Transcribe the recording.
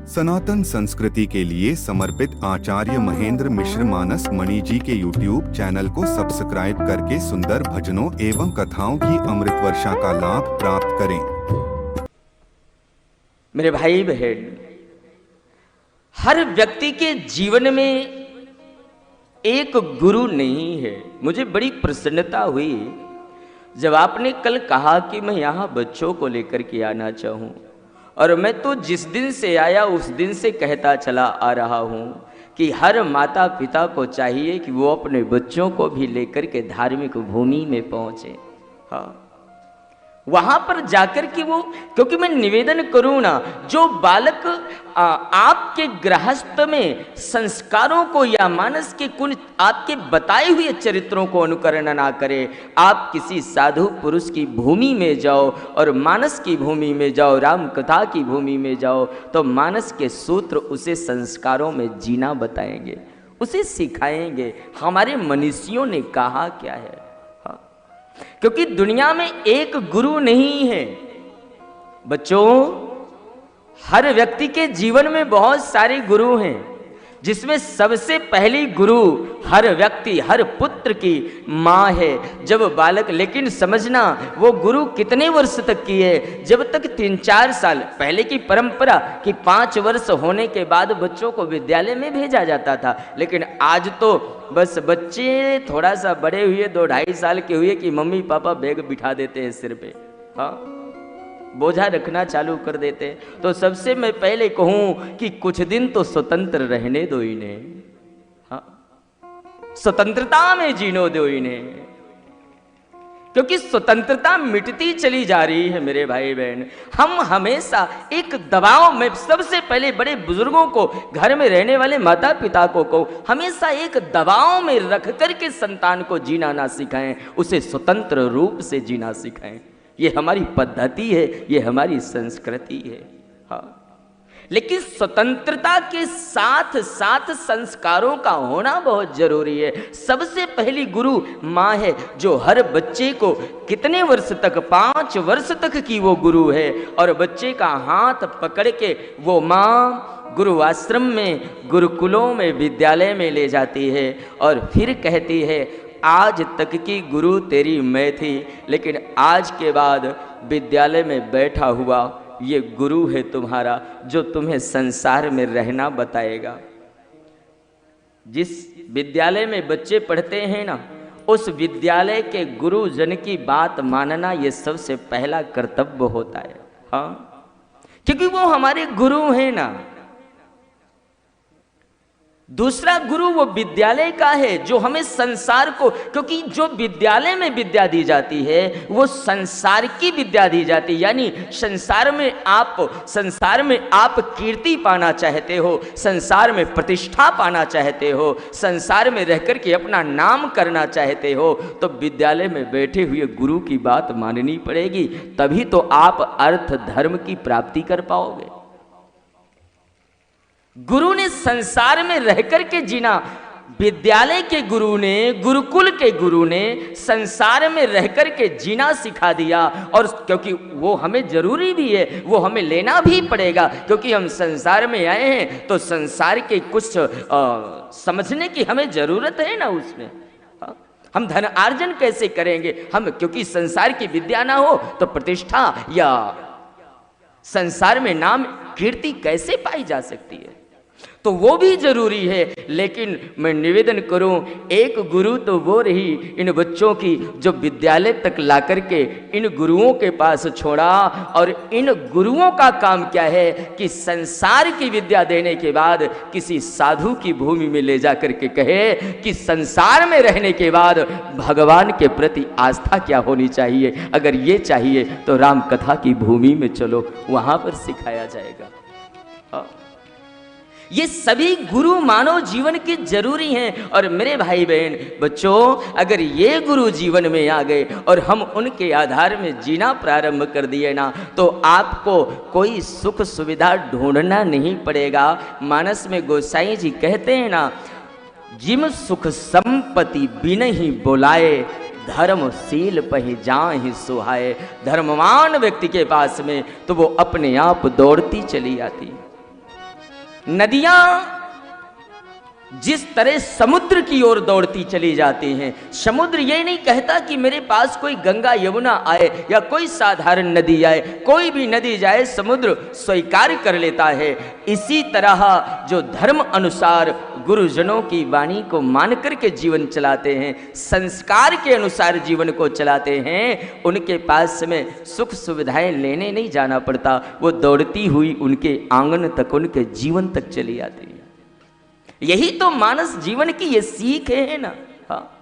सनातन संस्कृति के लिए समर्पित आचार्य महेंद्र मिश्र मानस मणि जी के YouTube चैनल को सब्सक्राइब करके सुंदर भजनों एवं कथाओं की अमृत वर्षा का लाभ प्राप्त करें। मेरे भाई बहन, हर व्यक्ति के जीवन में एक गुरु नहीं है। मुझे बड़ी प्रसन्नता हुई जब आपने कल कहा कि मैं यहाँ बच्चों को लेकर के आना चाहूँ, और मैं तो जिस दिन से आया उस दिन से कहता चला आ रहा हूँ कि हर माता पिता को चाहिए कि वो अपने बच्चों को भी लेकर के धार्मिक भूमि में पहुँचे। हाँ, वहां पर जाकर के वो, क्योंकि मैं निवेदन करूं ना, जो बालक आपके गृहस्थ में संस्कारों को या मानस के कुछ आपके बताए हुए चरित्रों को अनुकरण ना करे, आप किसी साधु पुरुष की भूमि में जाओ और मानस की भूमि में जाओ, राम कथा की भूमि में जाओ, तो मानस के सूत्र उसे संस्कारों में जीना बताएंगे, उसे सिखाएंगे हमारे मनीषियों ने कहा क्या है। क्योंकि दुनिया में एक गुरु नहीं है बच्चों। हर व्यक्ति के जीवन में बहुत सारे गुरु हैं, जिसमें सबसे पहली गुरु हर व्यक्ति, हर पुत्र की माँ है जब बालक। लेकिन समझना, वो गुरु कितने वर्ष तक की है? जब तक 3-4 साल पहले की परंपरा कि 5 वर्ष होने के बाद बच्चों को विद्यालय में भेजा जाता था। लेकिन आज तो बस बच्चे थोड़ा सा बड़े हुए, 2-2.5 साल के हुए कि मम्मी पापा बैग बिठा देते हैं सिर पे, हाँ, बोझा रखना चालू कर देते। तो सबसे मैं पहले कहूं कि कुछ दिन तो स्वतंत्र रहने दो इन्हें, हाँ, स्वतंत्रता में जीनो दो इन्हें, क्योंकि स्वतंत्रता मिटती चली जा रही है मेरे भाई बहन। हम हमेशा एक दबाव में, सबसे पहले बड़े बुजुर्गों को, घर में रहने वाले माता पिता को हमेशा एक दबाव में रख करके संतान को जीना ना सिखाएं, उसे स्वतंत्र रूप से जीना सिखाएं। ये हमारी पद्धति है, ये हमारी संस्कृति है, हाँ। लेकिन स्वतंत्रता के साथ साथ संस्कारों का होना बहुत जरूरी है। सबसे पहली गुरु माँ है, जो हर बच्चे को कितने वर्ष तक, 5 वर्ष तक की वो गुरु है, और बच्चे का हाथ पकड़ के वो माँ गुरु आश्रम में, गुरुकुलों में, विद्यालय में ले जाती है और फिर कहती है, आज तक की गुरु तेरी मैं थी, लेकिन आज के बाद विद्यालय में बैठा हुआ ये गुरु है तुम्हारा, जो तुम्हें संसार में रहना बताएगा। जिस विद्यालय में बच्चे पढ़ते हैं ना, उस विद्यालय के गुरुजन की बात मानना ये सबसे पहला कर्तव्य होता है, हाँ, क्योंकि वो हमारे गुरु हैं ना। दूसरा गुरु वो विद्यालय का है, जो हमें संसार को, क्योंकि जो विद्यालय में विद्या दी जाती है वो संसार की विद्या दी जाती है। यानी संसार में आप कीर्ति पाना चाहते हो, संसार में प्रतिष्ठा पाना चाहते हो, संसार में रहकर के अपना नाम करना चाहते हो, तो विद्यालय में बैठे हुए गुरु की बात माननी पड़ेगी, तभी तो आप अर्थ धर्म की प्राप्ति कर पाओगे। गुरु ने संसार में रहकर के जीना, विद्यालय के गुरु ने, गुरुकुल के गुरु ने संसार में रहकर के जीना सिखा दिया। और क्योंकि वो हमें जरूरी भी है, वो हमें लेना भी पड़ेगा, क्योंकि हम संसार में आए हैं तो संसार के कुछ समझने की हमें जरूरत है ना उसमें। हम धन अर्जन कैसे करेंगे हम, क्योंकि संसार की विद्या ना हो तो प्रतिष्ठा या संसार में नाम कीर्ति कैसे पाई जा सकती है, तो वो भी जरूरी है। लेकिन मैं निवेदन करूं, एक गुरु तो वो रही इन बच्चों की, जो विद्यालय तक लाकर के इन गुरुओं के पास छोड़ा। और इन गुरुओं का काम क्या है कि संसार की विद्या देने के बाद किसी साधु की भूमि में ले जाकर के कहे कि संसार में रहने के बाद भगवान के प्रति आस्था क्या होनी चाहिए। अगर ये चाहिए तो राम कथा की भूमि में चलो, वहां पर सिखाया जाएगा। ये सभी गुरु मानव जीवन के जरूरी हैं। और मेरे भाई बहन बच्चों, अगर ये गुरु जीवन में आ गए और हम उनके आधार में जीना प्रारंभ कर दिए ना, तो आपको कोई सुख सुविधा ढूंढना नहीं पड़ेगा। मानस में गोसाई जी कहते हैं ना, जिम सुख संपत्ति बिनहि बोलाए, धर्मशील पहि जाहि सुहाए। धर्मवान व्यक्ति के पास में तो वो अपने आप दौड़ती चली आती। नदियां जिस तरह समुद्र की ओर दौड़ती चली जाती हैं, समुद्र ये नहीं कहता कि मेरे पास कोई गंगा यमुना आए या कोई साधारण नदी आए, कोई भी नदी जाए समुद्र स्वीकार कर लेता है। इसी तरह जो धर्म अनुसार गुरुजनों की वाणी को मान करके जीवन चलाते हैं, संस्कार के अनुसार जीवन को चलाते हैं, उनके पास में सुख सुविधाएं लेने नहीं जाना पड़ता, वो दौड़ती हुई उनके आंगन तक, उनके जीवन तक चली आती है। यही तो मानस जीवन की ये सीख है ना। हाँ,